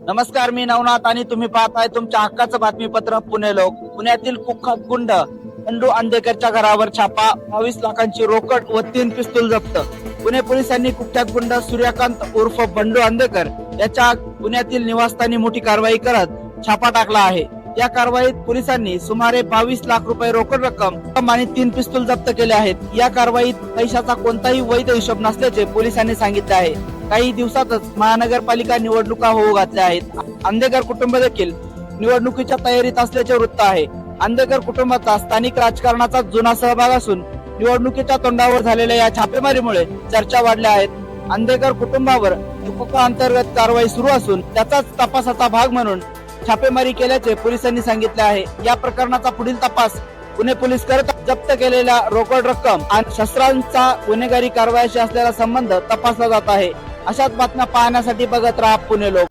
नमस्कार, मी नवनाथ आणि तुम्ही पाहताय तुमच्या हक्काचं बातमीपत्र पुणे लोक. पुण्यातील कुख्यात गुंड बंडू अंधेकरच्या घरावर छापा, 22 लाखांची रोकड व 3 पिस्तूल जप्त. पुणे पोलिसांनी कुख्यात गुंड सूर्यकांत उर्फ बंडू अंधेकर याच्या पुण्यातील निवासस्थानी मोठी कारवाई करत छापा टाकला आहे. या कारवाईत पोलिसांनी सुमारे 22 लाख रुपये रोकड रक्कम आणि 3 पिस्तूल जप्त केले आहेत. या कारवाईत पैशाचा कोणताही वैध हिशोब नसल्याचे पोलिसांनी सांगितले आहे. काही दिवसातच महानगरपालिका निवडणुका होऊ घातल्या आहेत. अंधेकर कुटुंब देखील निवडणुकीच्या तयारीत असल्याचे वृत्त आहे. अंधेकर कुटुंबाचा स्थानिक राजकारणाचा जुना सहभाग असून निवडणुकीच्या तोंडावर झालेल्या या छापेमारीमुळे चर्चा वाढल्या आहेत. अंधेकर कुटुंबावर उपका अंतर्गत कारवाई सुरू असून त्याचाच तपासाचा भाग म्हणून छापेमारी केल्याचे पोलिसांनी सांगितले आहे. या प्रकरणाचा पुढील तपास पुणे पोलीस करत जप्त केलेल्या रोकड रक्कम आणि शस्त्रांचा गुन्हेगारी कारवाईशी असलेला संबंध तपासला जात आहे. अशाच बातम्या पाहण्यासाठी बघत राहा पुणे लोक.